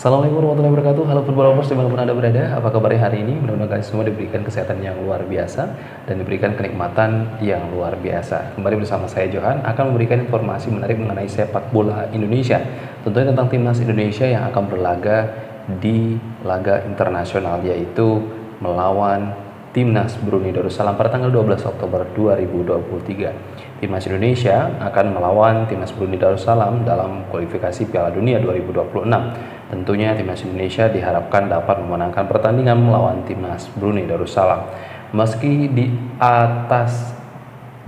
Assalamualaikum warahmatullahi wabarakatuh. Halo football lovers dimanapun Anda berada. Apa kabarnya hari ini? Mudah-mudahan kalian semua diberikan kesehatan yang luar biasa dan diberikan kenikmatan yang luar biasa. Kembali bersama saya Johan akan memberikan informasi menarik mengenai sepak bola Indonesia. Tentunya tentang timnas Indonesia yang akan berlaga di laga internasional, yaitu melawan Timnas Brunei Darussalam pada tanggal 12 Oktober 2023. Timnas Indonesia akan melawan Timnas Brunei Darussalam dalam kualifikasi Piala Dunia 2026. Tentunya Timnas Indonesia diharapkan dapat memenangkan pertandingan melawan Timnas Brunei Darussalam. Meski di atas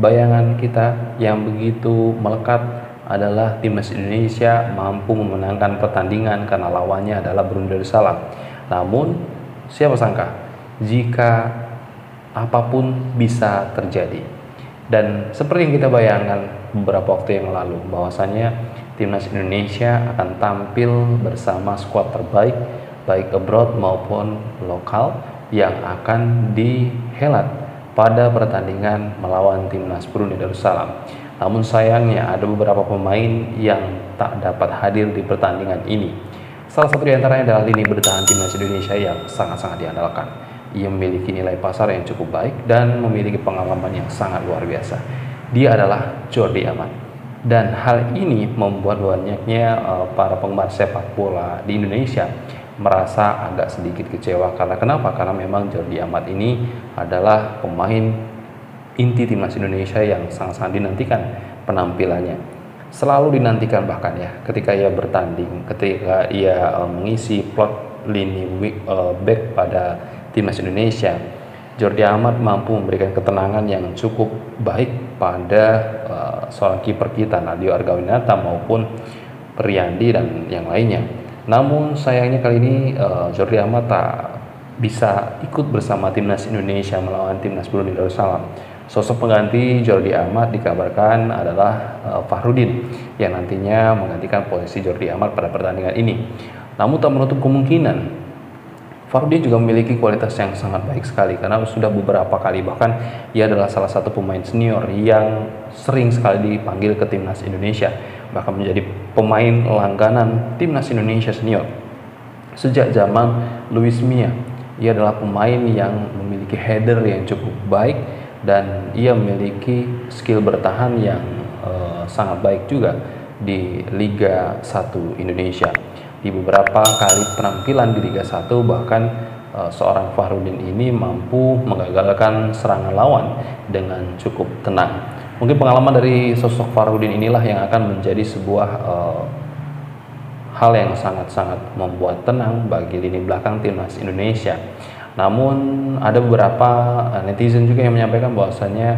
bayangan kita yang begitu melekat adalah Timnas Indonesia mampu memenangkan pertandingan karena lawannya adalah Brunei Darussalam. Namun, siapa sangka jika apapun bisa terjadi. Dan seperti yang kita bayangkan beberapa waktu yang lalu, bahwasanya Timnas Indonesia akan tampil bersama skuad terbaik baik abroad maupun lokal yang akan dihelat pada pertandingan melawan Timnas Brunei Darussalam. Namun sayangnya ada beberapa pemain yang tak dapat hadir di pertandingan ini. Salah satu di antaranya adalah lini bertahan Timnas Indonesia yang sangat-sangat diandalkan. Ia memiliki nilai pasar yang cukup baik dan memiliki pengalaman yang sangat luar biasa. Dia adalah Jordi Amat. Dan hal ini membuat banyaknya para penggemar sepak bola di Indonesia merasa agak sedikit kecewa. Karena kenapa? Karena memang Jordi Amat ini adalah pemain inti Timnas Indonesia yang sangat-sangat dinantikan penampilannya. Selalu dinantikan bahkan ya ketika ia bertanding, ketika ia mengisi plot lini back pada Timnas Indonesia. Jordi Amat mampu memberikan ketenangan yang cukup baik pada seorang kiper kita Nadeo Argawinata maupun Riyandi dan yang lainnya. Namun sayangnya kali ini Jordi Amat tak bisa ikut bersama Timnas Indonesia melawan Timnas Brunei Darussalam. Sosok pengganti Jordi Amat dikabarkan adalah Fahrudin yang nantinya menggantikan posisi Jordi Amat pada pertandingan ini. Namun tak menutup kemungkinan Fahrudin juga memiliki kualitas yang sangat baik sekali karena sudah beberapa kali, bahkan ia adalah salah satu pemain senior yang sering sekali dipanggil ke Timnas Indonesia, bahkan menjadi pemain langganan Timnas Indonesia senior sejak zaman Luis Mia. Ia adalah pemain yang memiliki header yang cukup baik dan ia memiliki skill bertahan yang sangat baik juga di Liga 1 Indonesia. Di beberapa kali penampilan di Liga 1 bahkan seorang Fahrudin ini mampu menggagalkan serangan lawan dengan cukup tenang. Mungkin pengalaman dari sosok Fahrudin inilah yang akan menjadi sebuah hal yang sangat-sangat membuat tenang bagi lini belakang Timnas Indonesia. Namun ada beberapa netizen juga yang menyampaikan bahwasanya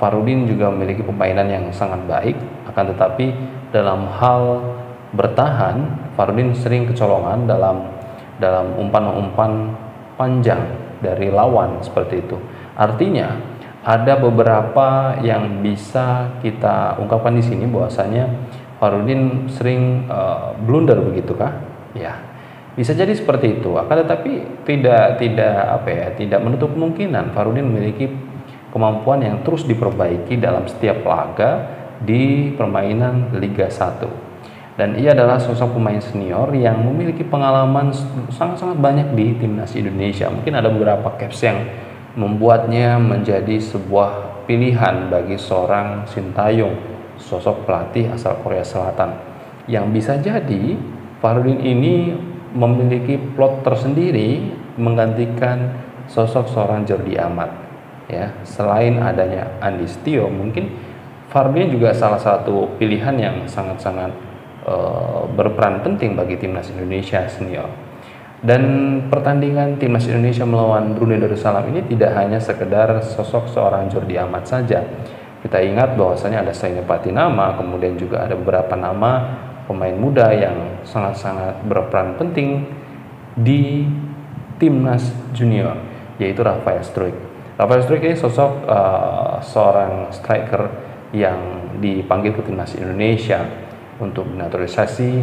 Fahrudin juga memiliki permainan yang sangat baik, akan tetapi dalam hal bertahan Fahrudin sering kecolongan dalam umpan-umpan panjang dari lawan seperti itu. Artinya ada beberapa yang bisa kita ungkapkan di sini bahwasanya Fahrudin sering blunder begitukah? Ya, bisa jadi seperti itu. Akan tetapi tidak menutup kemungkinan Fahrudin memiliki kemampuan yang terus diperbaiki dalam setiap laga di permainan Liga 1. Dan ia adalah sosok pemain senior yang memiliki pengalaman sangat-sangat banyak di Timnas Indonesia. Mungkin ada beberapa caps yang membuatnya menjadi sebuah pilihan bagi seorang Sintayong, sosok pelatih asal Korea Selatan. Yang bisa jadi Fahrudin ini memiliki plot tersendiri menggantikan sosok seorang Jordi Amat. Ya, selain adanya Andi Setio, mungkin Fahrudin juga salah satu pilihan yang sangat-sangat berperan penting bagi Timnas Indonesia senior. Dan pertandingan Timnas Indonesia melawan Brunei Darussalam ini tidak hanya sekedar sosok seorang Jordi Amat saja. Kita ingat bahwasanya ada Saini Patinama, kemudian juga ada beberapa nama pemain muda yang sangat-sangat berperan penting di Timnas Junior, yaitu Rafael Struijk. Rafael Struijk ini sosok seorang striker yang dipanggil ke Timnas Indonesia untuk naturalisasi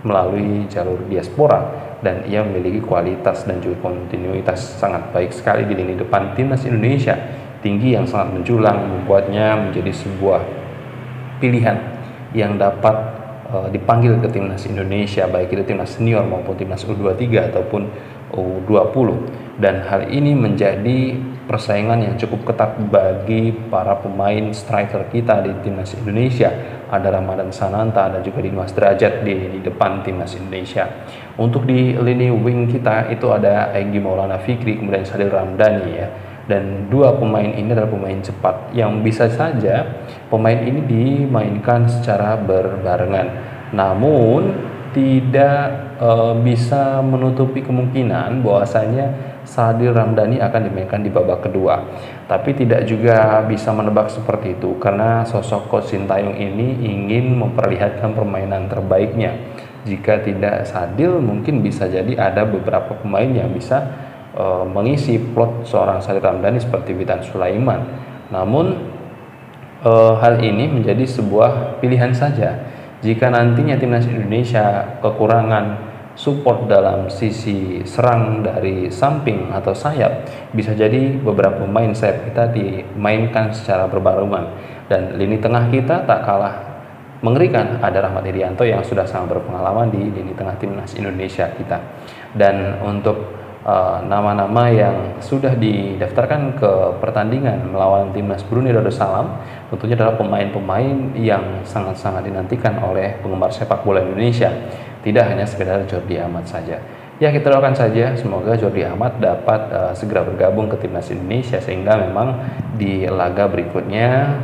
melalui jalur diaspora, dan ia memiliki kualitas dan juga kontinuitas sangat baik sekali di lini depan Timnas Indonesia, tinggi yang sangat menjulang membuatnya menjadi sebuah pilihan yang dapat dipanggil ke timnas Indonesia, baik itu timnas senior maupun timnas U23 ataupun U20. Dan hal ini menjadi persaingan yang cukup ketat bagi para pemain striker kita di timnas Indonesia. Ada Ramadan Sananta dan juga Dimas Derajat di depan timnas Indonesia. Untuk di lini wing kita itu ada Egy Maulana Fikri, kemudian Sadil Ramdhani ya. Dan dua pemain ini adalah pemain cepat yang bisa saja pemain ini dimainkan secara berbarengan, namun tidak bisa menutupi kemungkinan bahwasanya Sadil Ramdhani akan dimainkan di babak kedua. Tapi tidak juga bisa menebak seperti itu karena sosok Coach Sintayong ini ingin memperlihatkan permainan terbaiknya. Jika tidak Sadil, mungkin bisa jadi ada beberapa pemain yang bisa mengisi plot seorang Sadil Ramdhani seperti Witan Sulaiman. Namun hal ini menjadi sebuah pilihan saja. Jika nantinya timnas Indonesia kekurangan support dalam sisi serang dari samping atau sayap, bisa jadi beberapa pemain sayap kita dimainkan secara berbarengan. Dan lini tengah kita tak kalah mengerikan, ada Rahmat Irianto yang sudah sangat berpengalaman di lini tengah timnas Indonesia kita. Dan untuk nama-nama yang sudah didaftarkan ke pertandingan melawan timnas Brunei Darussalam tentunya adalah pemain-pemain yang sangat-sangat dinantikan oleh penggemar sepak bola Indonesia, tidak hanya sekedar Jordi Amat saja. Ya, kita doakan saja semoga Jordi Amat dapat segera bergabung ke timnas Indonesia sehingga memang di laga berikutnya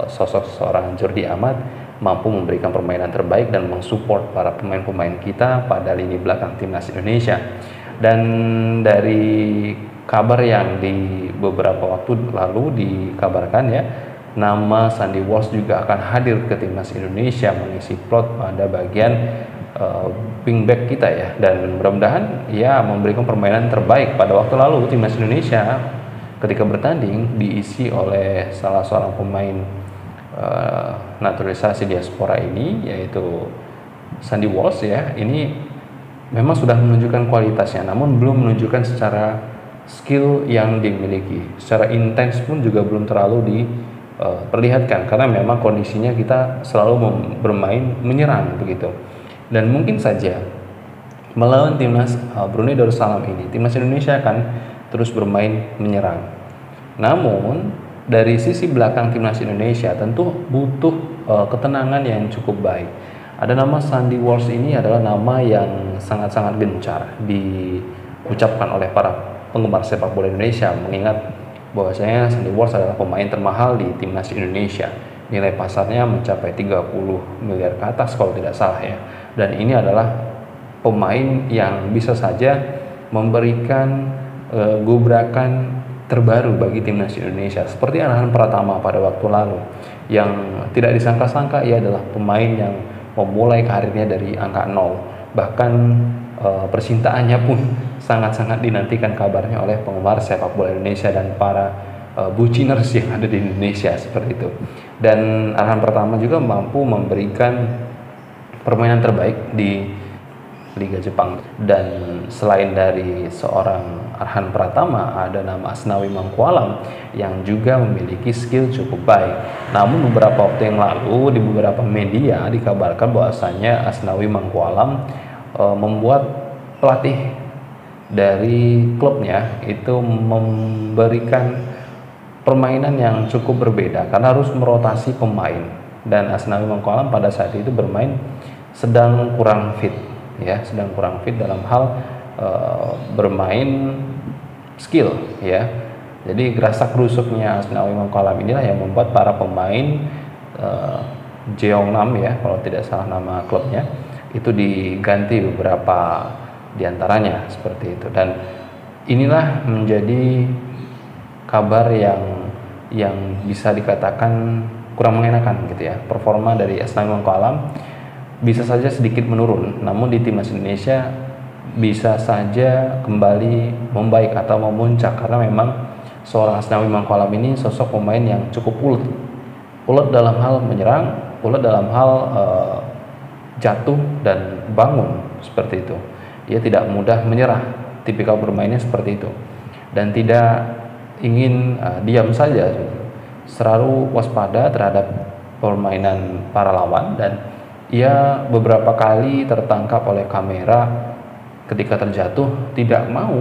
sosok seorang Jordi Amat mampu memberikan permainan terbaik dan mensupport para pemain-pemain kita pada lini belakang timnas Indonesia. Dan dari kabar yang di beberapa waktu lalu dikabarkan ya, nama Sandy Walsh juga akan hadir ke timnas Indonesia mengisi plot pada bagian wingback kita ya. Dan mudah-mudahan ia memberikan permainan terbaik. Pada waktu lalu timnas Indonesia ketika bertanding diisi oleh salah seorang pemain naturalisasi diaspora ini, yaitu Sandy Walsh ya. Ini memang sudah menunjukkan kualitasnya, namun belum menunjukkan secara skill yang dimiliki. Secara intens pun juga belum terlalu diperlihatkan karena memang kondisinya kita selalu bermain menyerang begitu. Dan mungkin saja melawan timnas Brunei Darussalam ini, timnas Indonesia akan terus bermain menyerang. Namun dari sisi belakang timnas Indonesia tentu butuh ketenangan yang cukup baik. Ada nama Sandy Walsh ini adalah nama yang sangat-sangat gencar diucapkan oleh para penggemar sepak bola Indonesia, mengingat bahwasanya Sandy Walsh adalah pemain termahal di timnas Indonesia. Nilai pasarnya mencapai 30 miliar ke atas kalau tidak salah ya. Dan ini adalah pemain yang bisa saja memberikan gebrakan terbaru bagi timnas Indonesia. Seperti Arhan Pratama pada waktu lalu yang tidak disangka-sangka ia adalah pemain yang memulai karirnya dari angka 0, bahkan percintaannya pun sangat-sangat dinantikan kabarnya oleh penggemar sepak bola Indonesia dan para buciners yang ada di Indonesia seperti itu. Dan Arhan Pratama juga mampu memberikan permainan terbaik di Liga Jepang. Dan selain dari seorang Arhan Pratama, ada nama Asnawi Mangkualam yang juga memiliki skill cukup baik. Namun beberapa waktu yang lalu di beberapa media dikabarkan bahwasanya Asnawi Mangkualam membuat pelatih dari klubnya itu memberikan permainan yang cukup berbeda karena harus merotasi pemain. Dan Asnawi Mangkualam pada saat itu bermain sedang kurang fit ya, sedang kurang fit dalam hal bermain skill ya. Jadi gerasak gerusuknya Asnawi Mangkualam inilah yang membuat para pemain Jeongnam ya, kalau tidak salah nama klubnya, itu diganti beberapa diantaranya seperti itu. Dan inilah menjadi kabar yang bisa dikatakan kurang mengenakan gitu ya. Performa dari Asnawi Mangkualam bisa saja sedikit menurun, namun di timnas Indonesia bisa saja kembali membaik atau memuncak karena memang seorang Asnawi Mangkualam ini sosok pemain yang cukup ulet dalam hal menyerang, ulet dalam hal jatuh dan bangun seperti itu. Ia tidak mudah menyerah, tipikal bermainnya seperti itu, dan tidak ingin diam saja, selalu waspada terhadap permainan para lawan dan ia beberapa kali tertangkap oleh kamera ketika terjatuh tidak mau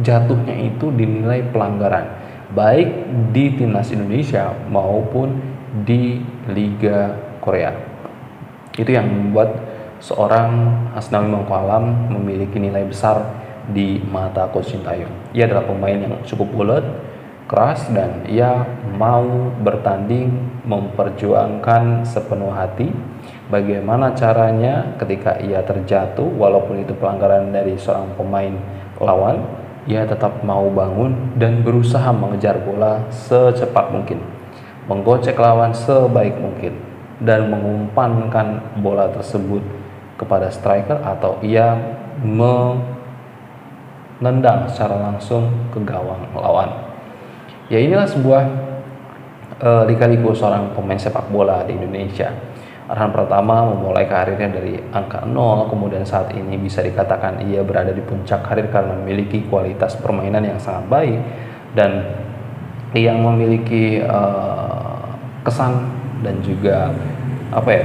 jatuhnya itu dinilai pelanggaran, baik di timnas Indonesia maupun di Liga Korea. Itu yang membuat seorang Asnawi Mangkualam memiliki nilai besar di mata Coach Sintayong. Ia adalah pemain yang cukup ulet, keras, dan ia mau bertanding memperjuangkan sepenuh hati. Bagaimana caranya ketika ia terjatuh, walaupun itu pelanggaran dari seorang pemain lawan, ia tetap mau bangun dan berusaha mengejar bola secepat mungkin, menggocek lawan sebaik mungkin, dan mengumpankan bola tersebut kepada striker atau ia menendang secara langsung ke gawang lawan. Ya, inilah sebuah lika-liku seorang pemain sepak bola di Indonesia. Arhan Pratama memulai karirnya dari angka 0, kemudian saat ini bisa dikatakan ia berada di puncak karir karena memiliki kualitas permainan yang sangat baik dan yang memiliki kesan dan juga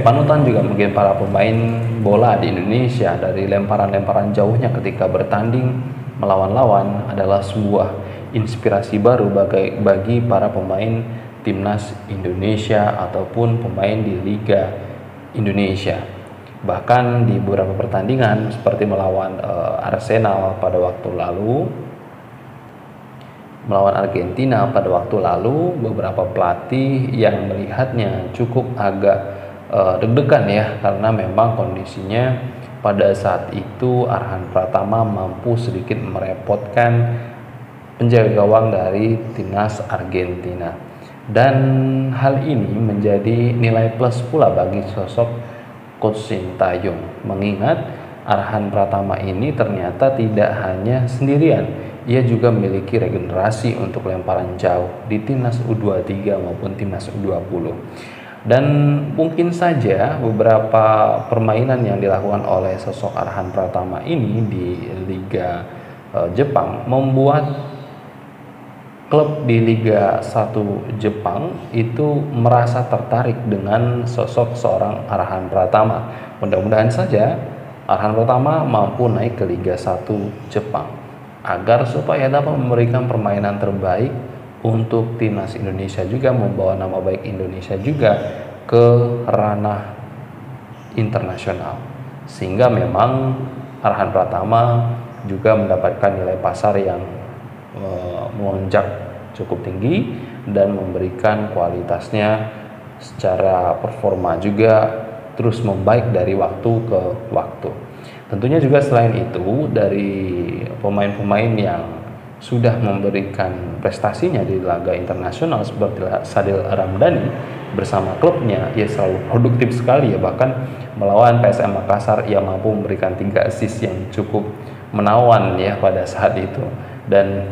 panutan juga mungkin para pemain bola di Indonesia. Dari lemparan-lemparan jauhnya ketika bertanding melawan lawan adalah sebuah inspirasi baru bagi para pemain timnas Indonesia ataupun pemain di Liga Indonesia. Bahkan di beberapa pertandingan seperti melawan Arsenal pada waktu lalu, melawan Argentina pada waktu lalu, beberapa pelatih yang melihatnya cukup agak deg-degan ya, karena memang kondisinya pada saat itu Arhan Pratama mampu sedikit merepotkan penjaga gawang dari timnas Argentina. Dan hal ini menjadi nilai plus pula bagi sosok Coach Sintayong, mengingat Arhan Pratama ini ternyata tidak hanya sendirian, ia juga memiliki regenerasi untuk lemparan jauh di timnas U23 maupun timnas U20. Dan mungkin saja beberapa permainan yang dilakukan oleh sosok Arhan Pratama ini di Liga Jepang membuat klub di Liga 1 Jepang itu merasa tertarik dengan sosok seorang Arhan Pratama. Mudah-mudahan saja Arhan Pratama mampu naik ke Liga 1 Jepang agar supaya dapat memberikan permainan terbaik untuk timnas Indonesia, juga membawa nama baik Indonesia juga ke ranah internasional, sehingga memang Arhan Pratama juga mendapatkan nilai pasar yang melonjak cukup tinggi dan memberikan kualitasnya secara performa juga terus membaik dari waktu ke waktu. Tentunya juga selain itu, dari pemain-pemain yang sudah memberikan prestasinya di laga internasional seperti Sadil Ramdhani bersama klubnya, ia selalu produktif sekali ya, bahkan melawan PSM Makassar ia mampu memberikan 3 assist yang cukup menawan ya pada saat itu, dan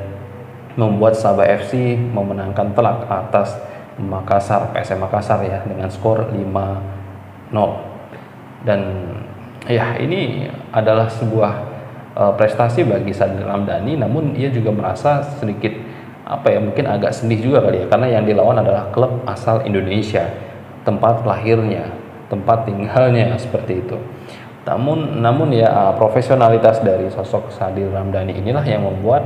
membuat Sabah FC memenangkan telak atas PSM Makassar ya dengan skor 5-0. Dan ya, ini adalah sebuah prestasi bagi Sadil Ramdhani, namun ia juga merasa sedikit mungkin agak sedih juga kali ya, karena yang dilawan adalah klub asal Indonesia, tempat lahirnya, tempat tinggalnya, seperti itu. Namun ya, profesionalitas dari sosok Sadil Ramdhani inilah yang membuat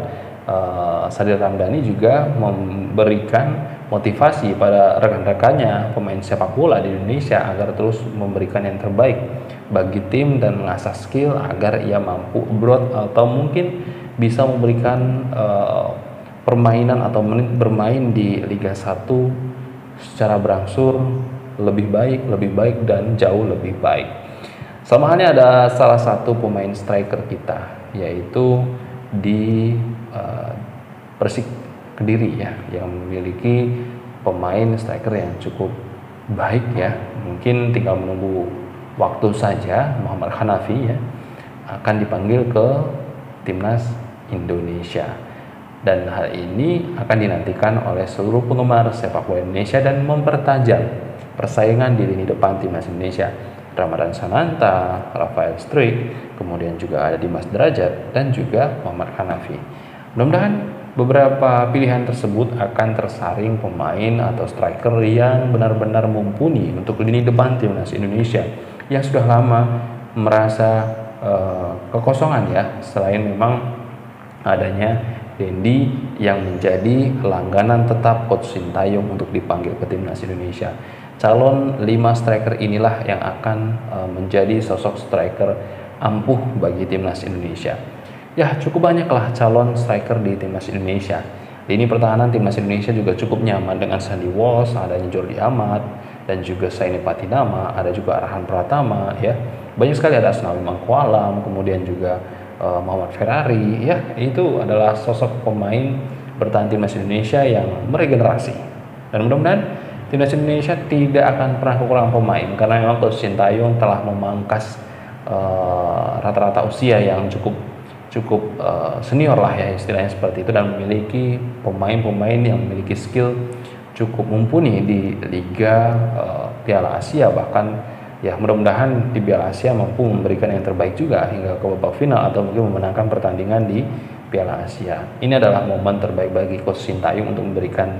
Sadil Ramdhani juga memberikan motivasi pada rekan-rekannya pemain sepak bola di Indonesia agar terus memberikan yang terbaik bagi tim dan mengasah skill agar ia mampu abroad atau mungkin bisa memberikan permainan atau menit bermain di Liga 1 secara berangsur lebih baik dan jauh lebih baik. Sama halnya ada salah satu pemain striker kita, yaitu di Persik Kediri ya, yang memiliki pemain striker yang cukup baik ya. Mungkin tinggal menunggu waktu saja Muhammad Hanafi ya akan dipanggil ke timnas Indonesia, dan hal ini akan dinantikan oleh seluruh penggemar sepak bola Indonesia dan mempertajam persaingan di lini depan timnas Indonesia. Ramadan Sananta, Rafael Struik, kemudian juga ada Dimas Derajat dan juga Muhammad Hanafi. Mudah-mudahan beberapa pilihan tersebut akan tersaring pemain atau striker yang benar-benar mumpuni untuk lini depan timnas Indonesia yang sudah lama merasa kekosongan ya, selain memang adanya Dendi yang menjadi langganan tetap Coach Sintayong untuk dipanggil ke timnas Indonesia. Calon 5 striker inilah yang akan menjadi sosok striker ampuh bagi timnas Indonesia. Ya, cukup banyaklah calon striker di timnas Indonesia. Lini pertahanan timnas Indonesia juga cukup nyaman dengan Sandy Walsh, adanya Jordi Amat, dan juga Saini Patinama, ada juga Arhan Pratama ya. Banyak sekali, ada Asnawi Mangkualam, kemudian juga Muhammad Ferrari ya. Itu adalah sosok pemain bertahan timnas Indonesia yang meregenerasi. Dan mudah-mudahan timnas Indonesia tidak akan pernah kekurangan pemain, karena memang Coach Sintayong telah memangkas rata-rata usia yang cukup senior lah ya, istilahnya seperti itu, dan memiliki pemain-pemain yang memiliki skill cukup mumpuni di Liga Piala Asia. Bahkan ya, mudah-mudahan di Piala Asia mampu memberikan yang terbaik juga hingga ke babak final atau mungkin memenangkan pertandingan di Piala Asia. Ini adalah momen terbaik bagi Coach Sintayong untuk memberikan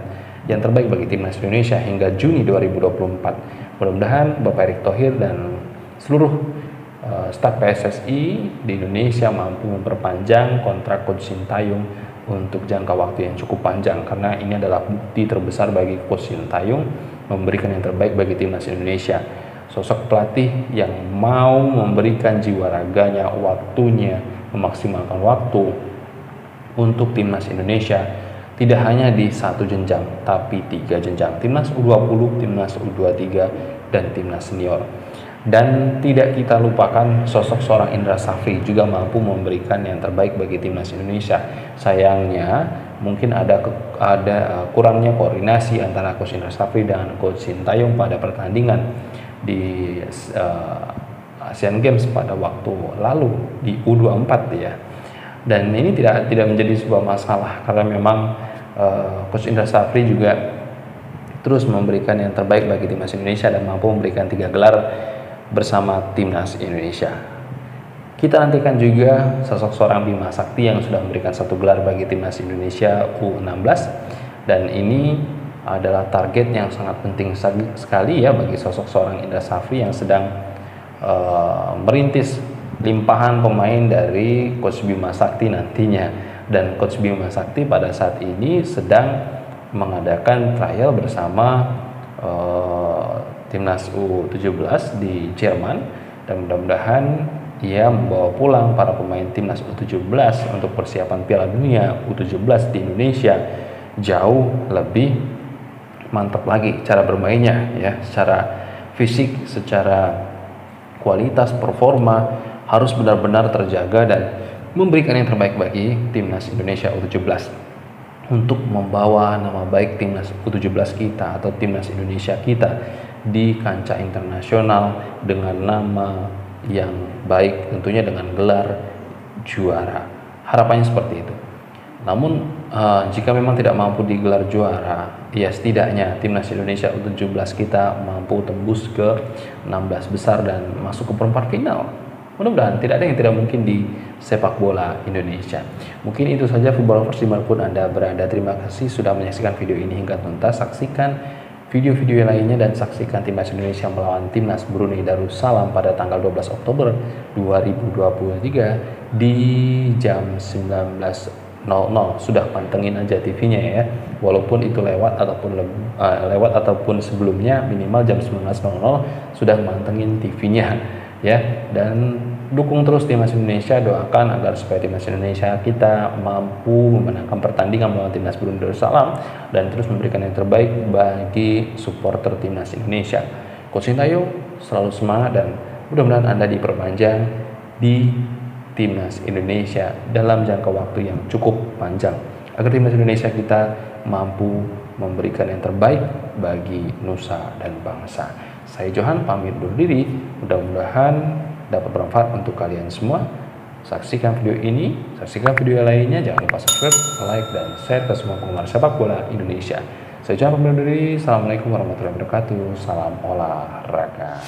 yang terbaik bagi timnas Indonesia hingga Juni 2024. Mudah-mudahan Bapak Erick Thohir dan seluruh staf PSSI di Indonesia mampu memperpanjang kontrak Coach Sintayong untuk jangka waktu yang cukup panjang, karena ini adalah bukti terbesar bagi Coach Sintayong memberikan yang terbaik bagi timnas Indonesia. Sosok pelatih yang mau memberikan jiwa raganya, waktunya, memaksimalkan waktu untuk timnas Indonesia, tidak hanya di satu jenjang, tapi 3 jenjang, timnas U20, timnas U23, dan timnas senior. Dan tidak kita lupakan sosok seorang Indra Safri juga mampu memberikan yang terbaik bagi timnas Indonesia. Sayangnya mungkin ada kurangnya koordinasi antara Coach Indra Safri dan Coach Sintayong pada pertandingan di Asian Games pada waktu lalu di U24 ya. Dan ini tidak menjadi sebuah masalah, karena memang Coach Indra Safri juga terus memberikan yang terbaik bagi timnas Indonesia dan mampu memberikan 3 gelar bersama timnas Indonesia. Kita nantikan juga sosok seorang Bima Sakti yang sudah memberikan 1 gelar bagi timnas Indonesia U16, dan ini adalah target yang sangat penting sekali ya bagi sosok seorang Indra Safri yang sedang merintis limpahan pemain dari Coach Bima Sakti nantinya. Dan Coach Bima Sakti pada saat ini sedang mengadakan trial bersama timnas U17 di Jerman, dan mudah-mudahan ia membawa pulang para pemain timnas U17 untuk persiapan Piala Dunia U17 di Indonesia jauh lebih mantap lagi cara bermainnya ya, secara fisik, secara kualitas performa harus benar-benar terjaga dan memberikan yang terbaik bagi timnas Indonesia U17 untuk membawa nama baik timnas U17 kita atau timnas Indonesia kita di kancah internasional dengan nama yang baik, tentunya dengan gelar juara. Harapannya seperti itu. Namun jika memang tidak mampu digelar juara, ya setidaknya timnas Indonesia U17 kita mampu tembus ke 16 besar dan masuk ke perempat final. Mudah-mudahan tidak ada yang tidak mungkin di sepak bola Indonesia. Mungkin itu saja football lovers dimanapun Anda berada. Terima kasih sudah menyaksikan video ini hingga tuntas. Saksikan video-video lainnya dan saksikan timnas Indonesia melawan timnas Brunei Darussalam pada tanggal 12 Oktober 2023 di jam 19.00. Sudah pantengin aja TV-nya ya, walaupun itu lewat ataupun sebelumnya, minimal jam 19.00 sudah mantengin TV-nya ya. Dan dukung terus timnas Indonesia, doakan agar supaya timnas Indonesia kita mampu memenangkan pertandingan melawan timnas Brunei Darussalam dan terus memberikan yang terbaik bagi supporter timnas Indonesia. Coach Sintayong selalu semangat dan mudah-mudahan Anda diperpanjang di timnas Indonesia dalam jangka waktu yang cukup panjang agar timnas Indonesia kita mampu memberikan yang terbaik bagi nusa dan bangsa. Saya Johan pamit undur diri, mudah-mudahan dapat bermanfaat untuk kalian semua. Saksikan video ini, saksikan video lainnya, jangan lupa subscribe, like, dan share ke semua penggemar sepak bola Indonesia. Saya Johan pamit undur diri, assalamualaikum warahmatullahi wabarakatuh, salam olahraga.